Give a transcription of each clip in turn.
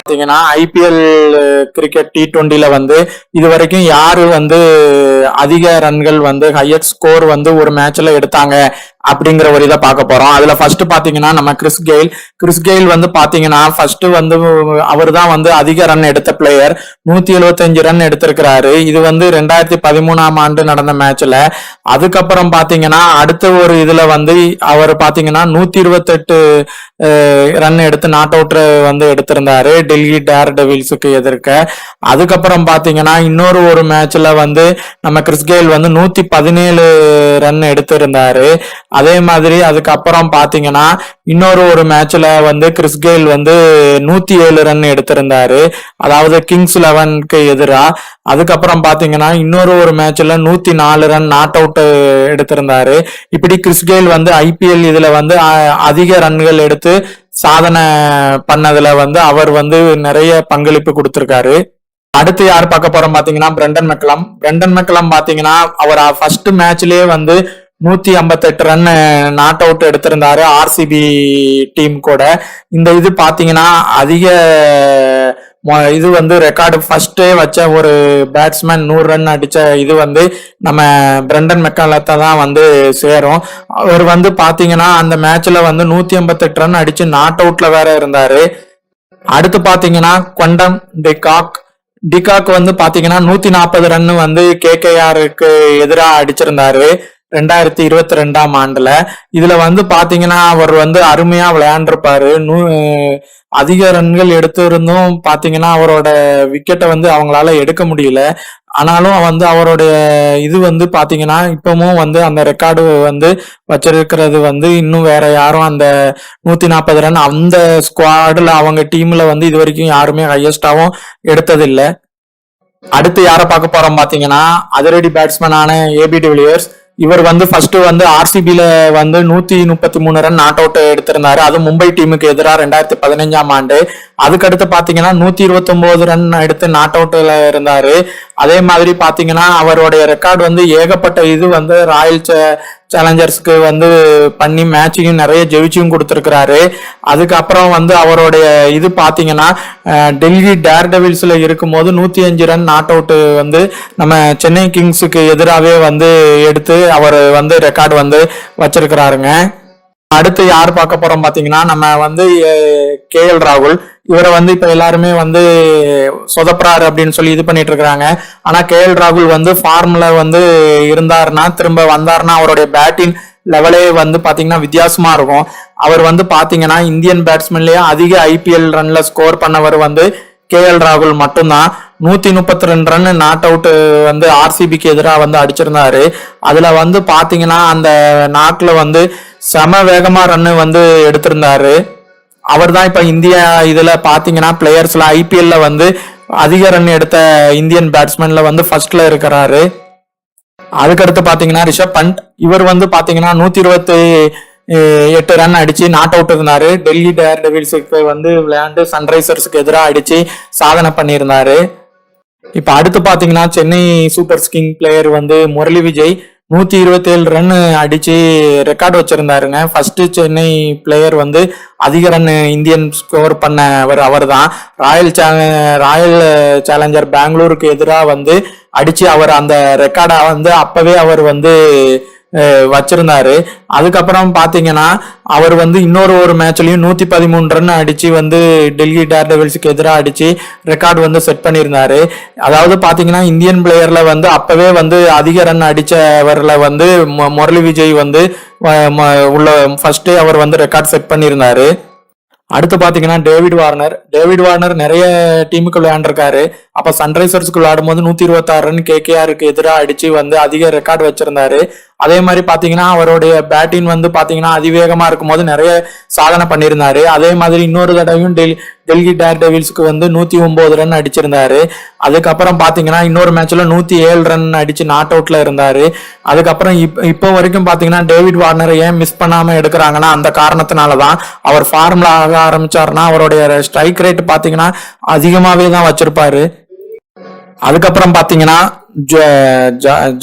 பாத்தீங்கன்னா IPL cricket T20ல வந்து இது வரைக்கும் யாரு வந்து அதிக ரன்கள் வந்து ஹையஸ்ட் ஸ்கோர் வந்து ஒரு மேட்ச்ல எடுத்தாங்க அப்படிங்கிற ஒரு இதை பார்க்க போறோம். அதுல ஃபர்ஸ்ட் பாத்தீங்கன்னா நம்ம கிறிஸ் கெயில் வந்து பாத்தீங்கன்னா ஃபர்ஸ்ட் வந்து அவர் தான் வந்து அதிக ரன் எடுத்த பிளேயர். 175 ரன் எடுத்திருக்கிறாரு. இது வந்து 2013ஆம் ஆண்டு நடந்த மேட்ச்ல. அதுக்கப்புறம் பாத்தீங்கன்னா அடுத்த ஒரு இதுல வந்து அவர் பாத்தீங்கன்னா 128 ரன் எடுத்து நாட் அவுட் வந்து எடுத்திருந்தாரு டெல்லி டேர் டெவில்ஸுக்கு எதிர்க்க. அதுக்கப்புறம் பாத்தீங்கன்னா இன்னொரு ஒரு மேட்ச்ல வந்து நம்ம கிறிஸ் கெயில் வந்து 117 ரன் எடுத்திருந்தாரு. அதே மாதிரி அதுக்கப்புறம் பாத்தீங்கன்னா இன்னொரு ஒரு மேட்ச்ல வந்து கிறிஸ் கெயில் வந்து 107 ரன் எடுத்திருந்தாரு, அதாவது கிங்ஸ் 11க்கு எதிரா. அதுக்கப்புறம் பாத்தீங்கன்னா இன்னொரு ஒரு மேட்ச்ல 104 ரன் நாட் அவுட் எடுத்திருந்தாரு. இப்படி கிறிஸ் கெயில் வந்து ஐபிஎல் இதுல வந்து அதிக ரன்கள் எடுத்து சாதனை பண்ணதுல வந்து அவர் வந்து நிறைய பங்களிப்பு கொடுத்திருக்காரு. அடுத்து யார் பார்க்க போறோம் பாத்தீங்கன்னா பிரெண்டன் மெக்கலம் பாத்தீங்கன்னா அவர் ஃபர்ஸ்ட் மேட்ச்லயே வந்து 158 ரன் நாட் அவுட் எடுத்திருந்தாரு ஆர்சிபி டீம் கூட. இந்த இது பாத்தீங்கன்னா அதிக இது வந்து ரெக்கார்டு ஃபர்ஸ்டே வச்ச ஒரு பேட்ஸ்மேன் 100 ரன் அடிச்ச இது வந்து நம்ம பிரெண்டன் மெக்கலத்தை தான் வந்து சேரும். அவர் வந்து பாத்தீங்கன்னா அந்த மேட்ச்ல வந்து 158 ரன் அடிச்சு நாட் அவுட்ல வேற இருந்தாரு. அடுத்து பாத்தீங்கன்னா குவண்டம் டிகாக் வந்து பாத்தீங்கன்னா 140 ரன் வந்து கேகேஆருக்கு எதிராக அடிச்சிருந்தாரு 2022ஆம் ஆண்டுல. இதுல வந்து பாத்தீங்கன்னா அவர் வந்து அருமையா விளையாண்டிருப்பாரு. அதிக ரன்கள் எடுத்திருந்தும் பாத்தீங்கன்னா அவரோட விக்கெட்டை வந்து அவங்களால எடுக்க முடியல. ஆனாலும் வந்து அவருடைய இது வந்து பாத்தீங்கன்னா இப்பவும் வந்து அந்த ரெக்கார்டு வந்து வச்சிருக்கிறது வந்து இன்னும் வேற யாரும் அந்த 140 ரன் அந்த ஸ்குவாட்ல அவங்க டீம்ல வந்து இது வரைக்கும் யாருமே ஹையஸ்டாவும் எடுத்ததில்லை. அடுத்து யாரை பார்க்க போறோம் பாத்தீங்கன்னா அதிரடி பேட்ஸ்மேனான ஏபி டிவிலியர்ஸ். இவர் வந்து ஃபர்ஸ்ட் வந்து ஆர்சிபில வந்து 133 ரன் நாட் அவுட் எடுத்திருந்தாரு, அது மும்பை டீமுக்கு எதிராக 2015ஆம் ஆண்டு. அதுக்கடுத்து பாத்தீங்கன்னா 129 ரன் எடுத்து நாட் அவுட்ல இருந்தாரு. அதே மாதிரி பாத்தீங்கன்னா அவருடைய ரெக்கார்டு வந்து ஏகப்பட்ட இது வந்து ராயல் சேலஞ்சர்ஸ்க்கு வந்து பண்ணி மேட்சிங்கும் நிறைய ஜெயிச்சும் கொடுத்திருக்கிறாரு. அதுக்கப்புறம் வந்து அவருடைய இது பாத்தீங்கன்னா டெல்லி டேர் டெவில்ஸ்ல இருக்கும் போது 105 ரன் நாட் அவுட் வந்து நம்ம சென்னை கிங்ஸுக்கு எதிராகவே வந்து எடுத்து அவர் வந்து ரெக்கார்டு வந்து வச்சிருக்கிறாருங்க. அடுத்து யார் பார்க்க போறோம் பாத்தீங்கன்னா நம்ம வந்து KL ராகுல். இவரை வந்து இப்ப எல்லாருமே வந்து சொதப்புறாரு அப்படின்னு சொல்லி இது பண்ணிட்டு இருக்கிறாங்க. ஆனா KL ராகுல் வந்து ஃபார்ம்ல வந்து இருந்தாருன்னா திரும்ப வந்தாருன்னா அவருடைய பேட்டிங் லெவலே வந்து பாத்தீங்கன்னா வித்தியாசமா இருக்கும். அவர் வந்து பாத்தீங்கன்னா இந்தியன் பேட்ஸ்மேன்லயே அதிக ஐபிஎல் ரன்ல ஸ்கோர் பண்ணவர் வந்து KL ராகுல் மட்டும்தான். 132 ரன் நாட் அவுட் வந்து ஆர்சிபிக்கு எதிராக வந்து அடிச்சிருந்தாரு. அதுல வந்து பாத்தீங்கன்னா அந்த நாட்ல வந்து சம வேகமா ரன்னு வந்து எடுத்திருந்தாரு. அவர் தான் இப்ப இந்தியா இதுல பாத்தீங்கன்னா பிளேயர்ஸ்ல ஐபிஎல்ல வந்து அதிக ரன் எடுத்த இந்தியன் பேட்ஸ்மேன்ல வந்து ஃபர்ஸ்ட்ல இருக்கிறாரு. அதுக்கடுத்து பாத்தீங்கன்னா ரிஷப் பண்ட். இவர் வந்து பாத்தீங்கன்னா 128 ரன் அடிச்சு நாட் அவுட் இருந்தாரு. டெல்லி டேர் டெவில்ஸுக்கு வந்து விளையாண்டு சன்ரைசர்ஸுக்கு எதிராக அடிச்சு சாதனை பண்ணியிருந்தாரு. இப்ப அடுத்து பாத்தீங்கன்னா சென்னை சூப்பர் கிங் பிளேயர் வந்து முரளி விஜய் 127 ரன் அடிச்சு ரெக்கார்டு வச்சிருந்தாருங்க. ஃபர்ஸ்ட் சென்னை பிளேயர் வந்து அதிக ரன் இந்தியன் ஸ்கோர் பண்ணவர் அவர் தான். ராயல் சேலஞ்சர் பெங்களூருக்கு எதிராக வந்து அடிச்சு அவர் அந்த ரெக்கார்டை வந்து அப்பவே அவர் வந்து வச்சிருந்தாரு. அதுக்கப்புறம் பாத்தீங்கன்னா அவர் வந்து இன்னொரு ஒரு மேட்ச்லயும் 113 ரன் அடிச்சு வந்து டெல்லி டேர் டெவில்ஸுக்கு எதிராக அடிச்சு ரெக்கார்டு வந்து செட் பண்ணியிருந்தாரு. அதாவது பாத்தீங்கன்னா இந்தியன் பிளேயர்ல வந்து அப்பவே வந்து அதிக ரன் அடிச்சவர்ல வந்து முரளி விஜய் வந்து உள்ள ஃபர்ஸ்டே அவர் வந்து ரெக்கார்ட் செட் பண்ணியிருந்தாரு. அடுத்து பாத்தீங்கன்னா டேவிட் வார்னர் நிறைய டீமுக்கு விளையாண்டிருக்காரு. அப்ப சன்ரைசர்ஸ்க்கு விளையாடும் போது 126 ரன் கேகேஆருக்கு எதிராக அடிச்சு வந்து அதிக ரெக்கார்டு வச்சிருந்தாரு. அதே மாதிரி பாத்தீங்கன்னா அவருடைய பேட்டிங் வந்து பாத்தீங்கன்னா அதிவேகமா இருக்கும் போது நிறைய சாதனை பண்ணியிருந்தாரு. அதே மாதிரி இன்னொரு தடவையும் டெல்லி டேர் டெவில்ஸ்க்கு வந்து 109 ரன் அடிச்சிருந்தாரு. அதுக்கப்புறம் பாத்தீங்கன்னா இன்னொரு மேட்ச்ல 107 ரன் அடிச்சு நாட் அவுட்ல இருந்தாரு. அதுக்கப்புறம் இப்போ வரைக்கும் பாத்தீங்கன்னா டேவிட் வார்னரை ஏன் மிஸ் பண்ணாம எடுக்கிறாங்கன்னா அந்த காரணத்தினாலதான். அவர் ஃபார்ம்ல ஆக ஆரம்பிச்சாருன்னா அவருடைய ஸ்ட்ரைக் ரேட் பாத்தீங்கன்னா அதிகமாவே தான் வச்சிருப்பாரு. அதுக்கப்புறம் பாத்தீங்கன்னா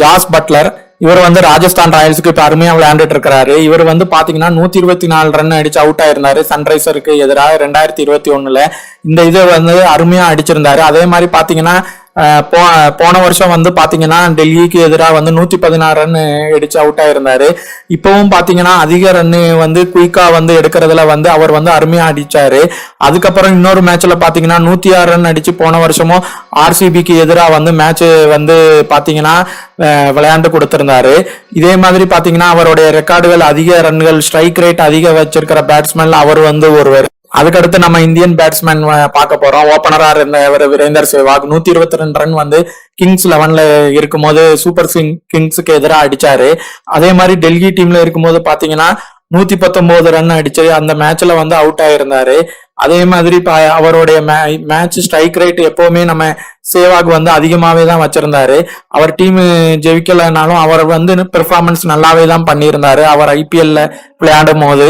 ஜாஸ் பட்லர். இவர் வந்து ராஜஸ்தான் ராயல்ஸுக்கு இப்ப அருமையா விளையாண்டுட்டு இருக்கிறாரு. இவர் வந்து பாத்தீங்கன்னா 124 ரன் அடிச்சு அவுட் ஆயிருந்தாரு சன்ரைசருக்கு எதிராக 2021. இந்த இதை வந்து அருமையா அடிச்சிருந்தாரு. அதே மாதிரி பாத்தீங்கன்னா போன வருஷம் வந்து பாத்தீங்கன்னா டெல்லிக்கு எதிராக வந்து 116 ரன் அடிச்சு அவுட் ஆயிருந்தாரு. இப்பவும் பாத்தீங்கன்னா அதிக ரன் வந்து குயிக்கா வந்து எடுக்கிறதுல வந்து அவர் வந்து அருமையா அடிச்சாரு. அதுக்கப்புறம் இன்னொரு மேட்ச்ல பாத்தீங்கன்னா 106 ரன் அடிச்சு போன வருஷமும் ஆர்சிபிக்கு எதிராக வந்து மேட்ச் வந்து பாத்தீங்கன்னா விளையாண்டு கொடுத்திருந்தாரு. இதே மாதிரி பாத்தீங்கன்னா அவருடைய ரெக்கார்டுகள் அதிக ரன்கள் ஸ்ட்ரைக் ரேட் அதிக வச்சிருக்கிற பேட்ஸ்மேன்ல அவர் வந்து ஒருவர். அதுக்கடுத்து நம்ம இந்தியன் பேட்ஸ்மேன் பார்க்க போறோம். ஓபனரா இருந்தவர் வீரேந்தர் சேவாக் 122 ரன் வந்து கிங்ஸ் 11ல இருக்கும்போது சூப்பர் கிங்ஸுக்கு எதிராக அடிச்சாரு. அதே மாதிரி டெல்லி டீம்ல இருக்கும்போது பாத்தீங்கன்னா 119 ரன் அடிச்சு அந்த மேட்ச்ல வந்து அவுட் ஆயிருந்தாரு. அதே மாதிரி அவருடைய மேட்ச் ஸ்ட்ரைக் ரேட் எப்பவுமே நம்ம சேவாக் வந்து அதிகமாவே தான் வச்சிருந்தாரு. அவர் டீம் ஜெயிக்கலனாலும் அவர் வந்து பெர்ஃபார்மன்ஸ் நல்லாவே தான் பண்ணியிருந்தாரு அவர் ஐபிஎல்ல விளையாடும் போது.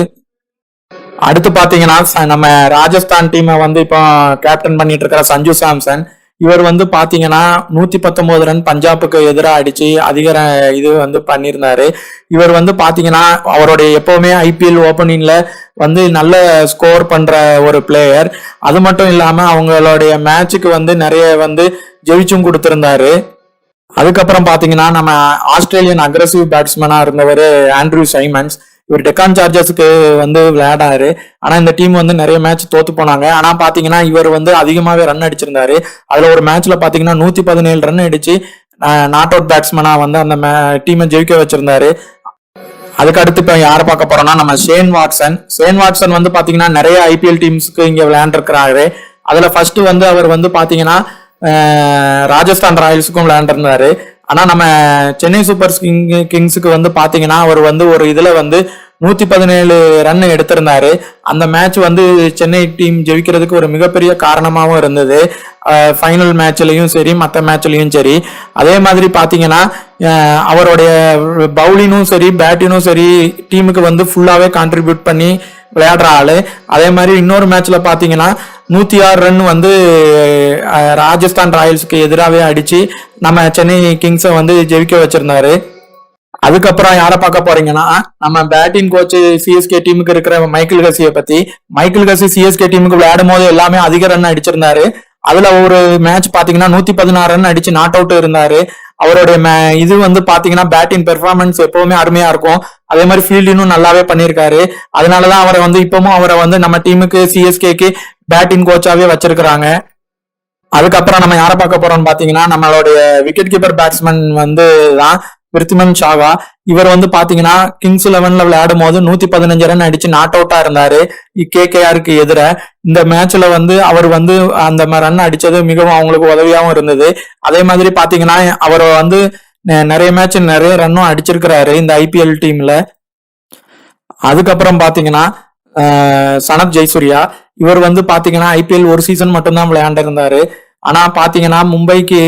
அடுத்து பாத்தீங்கன்னா நம்ம ராஜஸ்தான் டீமை வந்து இப்போ கேப்டன் பண்ணிட்டு இருக்கிற சஞ்சு சாம்சன், இவர் வந்து பாத்தீங்கன்னா 119 ரன் பஞ்சாபுக்கு எதிராக அடிச்சு அதிக இது வந்து பண்ணியிருந்தாரு. இவர் வந்து பாத்தீங்கன்னா அவருடைய எப்பவுமே ஐபிஎல் ஓபனிங்ல வந்து நல்ல ஸ்கோர் பண்ற ஒரு பிளேயர். அது மட்டும் இல்லாம அவங்களுடைய மேட்சுக்கு வந்து நிறைய வந்து ஜெயிச்சும் கொடுத்திருந்தாரு. அதுக்கப்புறம் பாத்தீங்கன்னா நம்ம ஆஸ்திரேலியன் அக்ரெசிவ் பேட்ஸ்மேனா இருந்தவர் ஆண்ட்ரூ சைமன்ஸ். இவர் டெக்கான் சார்ஜர்ஸ்க்கு வந்து விளையாடாரு. ஆனா இந்த டீம் வந்து நிறைய மேட்ச் தோத்து போனாங்க. ஆனா பாத்தீங்கன்னா இவர் வந்து அதிகமாவே ரன் அடிச்சிருந்தாரு. அதுல ஒரு மேட்ச்ல பாத்தீங்கன்னா 117 ரன் அடிச்சு நாட் அவுட் பேட்ஸ்மேனா வந்து அந்த டீமை ஜெயிக்க வச்சிருந்தாரு. அதுக்கு அடுத்து இப்ப யாரை பார்க்க போறோம்னா நம்ம ஷேன் வாட்சன் வந்து பாத்தீங்கன்னா நிறைய ஐபிஎல் டீம்ஸ்க்கு இங்க விளையாண்டுருக்கிறாரு. அதுல ஃபர்ஸ்ட் வந்து அவர் வந்து பாத்தீங்கன்னா ராஜஸ்தான் ராயல்ஸுக்கும் விளையாண்டிருந்தாரு. ஆனா நம்ம சென்னை சூப்பர் கிங்ஸுக்கு வந்து பாத்தீங்கன்னா அவர் வந்து ஒரு இதுல வந்து 117 ரன் எடுத்திருந்தாரு. அந்த மேட்ச் வந்து சென்னை டீம் ஜெயிக்கிறதுக்கு ஒரு மிகப்பெரிய காரணமாகவும் இருந்தது. ஃபைனல் மேட்ச்லயும் சரி மற்ற மேட்ச்லயும் சரி. அதே மாதிரி பாத்தீங்கன்னா அவருடைய பவுலிங்கும் சரி பேட்டிங்கும் சரி டீமுக்கு வந்து ஃபுல்லாவே கான்ட்ரிபியூட் பண்ணி விளையாடுற ஆளு. அதே மாதிரி இன்னொரு மேட்ச்ல பாத்தீங்கன்னா 106 ரன் வந்து ராஜஸ்தான் ராயல்ஸ்க்கு எதிராகவே அடிச்சு நம்ம சென்னை கிங்ஸை வந்து ஜெயிக்க வச்சிருந்தாரு. அதுக்கப்புறம் யாரை பார்க்க போறீங்கன்னா நம்ம பேட்டிங் கோச் சிஎஸ்கே டீமுக்கு இருக்கிற மைக்கேல் கசியை பத்தி. மைக்கேல் கசி சிஎஸ்கே டீமுக்கு விளையாடும் போது எல்லாமே அதிக ரன் அடிச்சிருந்தாரு. அதுல ஒரு மேட்ச் பாத்தீங்கன்னா 116 ரன் அடிச்சு நாட் அவுட் இருந்தாரு. அவருடைய இது வந்து பாத்தீங்கன்னா பேட்டிங் பெர்ஃபார்மன்ஸ் எப்பவுமே அருமையா இருக்கும். அதே மாதிரி ஃபீல்டிங்கும் நல்லாவே பண்ணியிருக்காரு. அதனாலதான் அவரை வந்து இப்பவும் அவரை வந்து நம்ம டீமுக்கு சிஎஸ்கேக்கு பேட்டிங் கோச்சாவே வச்சிருக்கிறாங்க. அதுக்கப்புறம் நம்ம யாரை பார்க்க போறோம்னு பாத்தீங்கன்னா நம்மளுடைய விக்கெட் கீப்பர் பேட்ஸ்மேன் வந்து தான் பிருத்திமன் ஷாவா. இவர் வந்து பாத்தீங்கன்னா கிங்ஸ் 11ல விளையாடும் போது 115 ரன் அடிச்சு நாட் அவுட்டா இருந்தாரு கேகேஆருக்கு எதிர. இந்த மேட்ச்ல வந்து அவர் வந்து அந்த ரன் அடிச்சது மிகவும் அவங்களுக்கு உதவியாகவும் இருந்தது. அதே மாதிரி பாத்தீங்கன்னா அவர் வந்து நிறைய மேட்ச் நிறைய ரன்னும் அடிச்சிருக்கிறாரு இந்த ஐபிஎல் டீம்ல. அதுக்கப்புறம் பாத்தீங்கன்னா சனத் ஜெயசூர்யா, இவர் வந்து பாத்தீங்கன்னா ஐபிஎல் ஒரு சீசன் மட்டும்தான் விளையாண்டு இருந்தாரு. ஆனா பாத்தீங்கன்னா மும்பைக்கு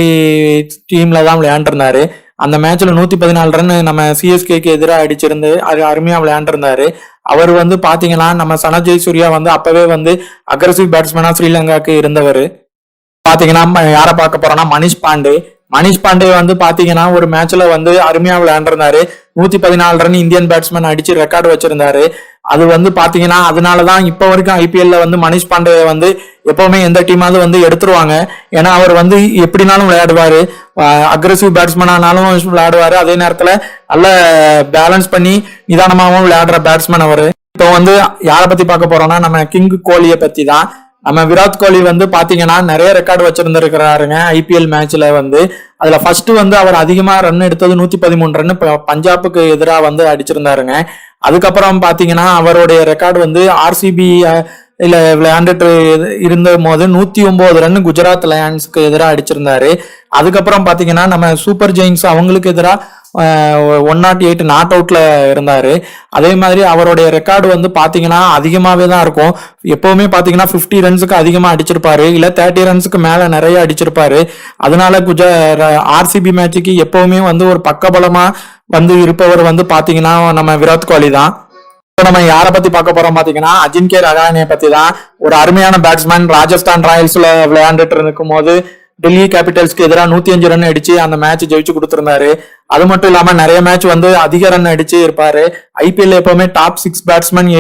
டீம்ல தான் விளையாண்டிருந்தாரு. அந்த மேட்ச்ல 114 ரன் நம்ம சிஎஸ்கேக்கு எதிராக அடிச்சிருந்து அது அருமையா விளையாண்டிருந்தாரு. அவர் வந்து பாத்தீங்கன்னா நம்ம சனத் ஜெயசூர்யா வந்து அப்பவே வந்து அக்ரெசிவ் பேட்ஸ்மேனா ஸ்ரீலங்காக்கு இருந்தவர். பாத்தீங்கன்னா யாரை பார்க்க போறோம்னா மணிஷ் பாண்டே வந்து பாத்தீங்கன்னா ஒரு மேட்ச்ல வந்து அருமையா விளையாண்டிருந்தாரு. 114 ரன் இந்தியன் பேட்ஸ்மேன் அடிச்சு ரெக்கார்டு வச்சிருந்தாரு. அது வந்து பாத்தீங்கன்னா அதனாலதான் இப்ப வரைக்கும் ஐபிஎல்ல வந்து மணிஷ் பாண்டே வந்து எப்பவுமே எந்த டீமாவது வந்து எடுத்துருவாங்க. ஏன்னா அவர் வந்து எப்படினாலும் விளையாடுவாரு. அக்ரெசிவ் பேட்ஸ்மேனானாலும் விளையாடுவாரு. அதே நேரத்துல நல்ல பேலன்ஸ் பண்ணி நிதானமாகவும் விளையாடுற பேட்ஸ்மேன் அவரு. இப்போ வந்து யாரை பத்தி பார்க்க போறோம்னா நம்ம கிங் கோலியை பத்தி தான். நம்ம விராட் கோலி வந்து பாத்தீங்கன்னா நிறைய ரெக்கார்டு வச்சிருந்திருக்கிறாருங்க ஐபிஎல் மேட்ச்ல வந்து. அதுல ஃபர்ஸ்ட் வந்து அவர் அதிகமா ரன் எடுத்தது 113 ரன் பஞ்சாபுக்கு எதிராக வந்து அடிச்சிருந்தாருங்க. அதுக்கப்புறம் பாத்தீங்கன்னா அவருடைய ரெக்கார்டு வந்து ஆர்சிபி இல்ல விளையாண்டுட்டு இருந்த போது 109 ரன் குஜராத் லயன்ஸ்க்கு எதிராக அடிச்சிருந்தாரு. அதுக்கப்புறம் பாத்தீங்கன்னா நம்ம சூப்பர் ஜெயின்ஸ் அவங்களுக்கு எதிராக 108 நாட் அவுட்ல இருந்தாரு. அதே மாதிரி அவருடைய ரெக்கார்டு வந்து பாத்தீங்கன்னா அதிகமாவே தான் இருக்கும். எப்பவுமே பாத்தீங்கன்னா 50 ரன்ஸுக்கு அதிகமா அடிச்சிருப்பாரு, இல்ல 30 ரன்ஸுக்கு மேல நிறைய அடிச்சிருப்பாரு. அதனால ஆர்சிபி மேட்சுக்கு எப்பவுமே வந்து ஒரு பக்கபலமா வந்து இருப்பவர் வந்து பாத்தீங்கன்னா நம்ம விராட் கோலி தான். நம்ம யாரை பத்தி பார்க்க போறோம் பாத்தீங்கன்னா அஜின்கே ரஹானே பத்தி தான். ஒரு அருமையான பேட்ஸ்மேன் ராஜஸ்தான் ராயல்ஸ்ல விளையாண்டுட்டு இருக்கும் போது டெல்லி கேபிட்டல்ஸ்க்கு எதிராக 105 ரன் அடிச்சு அந்த மேட்ச் ஜெயிச்சு கொடுத்திருந்தாரு. அது மட்டும் இல்லாம நிறைய மேட்ச் வந்து அதிக ரன் அடிச்சு இருப்பாரு. ஐபிஎல் எப்பவுமே டாப் 6 பேட்ஸ்மேன்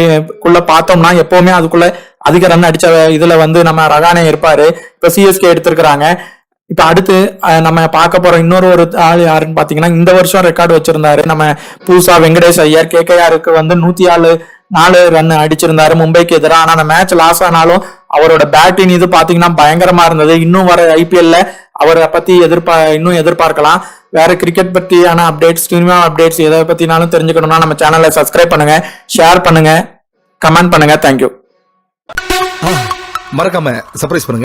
குள்ள பார்த்தோம்னா எப்பவுமே அதுக்குள்ள அதிக ரன் அடிச்ச இதுல வந்து நம்ம ரகானே இருப்பாரு. இப்ப சிஎஸ்கே எடுத்திருக்கிறாங்க. இப்ப அடுத்து நம்ம பார்க்க போற இன்னொரு ஒரு ஆள் யாருன்னு பாத்தீங்கன்னா, இந்த வருஷம் ரெக்கார்டு வச்சிருந்தாரு நம்ம புதுசா வெங்கடேஷ் ஐயர். கேகேஆருக்கு வந்து 104 ரன் அடிச்சிருந்தாரு மும்பைக்கு எதிராக. ஆனா அந்த மேட்ச் லாஸ் ஆனாலும் அவரோட பேட்டிங் இது பாத்தீங்கன்னா பயங்கரமா இருந்தது. இன்னும் வர ஐபிஎல்ல அவரை பத்தி இன்னும் எதிர்பார்க்கலாம். வேற கிரிக்கெட் பத்தியான அப்டேட்ஸ், சினிமா அப்டேட்ஸ் எதை பத்தினாலும் தெரிஞ்சுக்கணும்னா நம்ம சேனலை சப்ஸ்கிரைப் பண்ணுங்க, ஷேர் பண்ணுங்க, கமெண்ட் பண்ணுங்க. தேங்க்யூ. மறக்காம சர்ப்ரைஸ் பண்ணுங்க.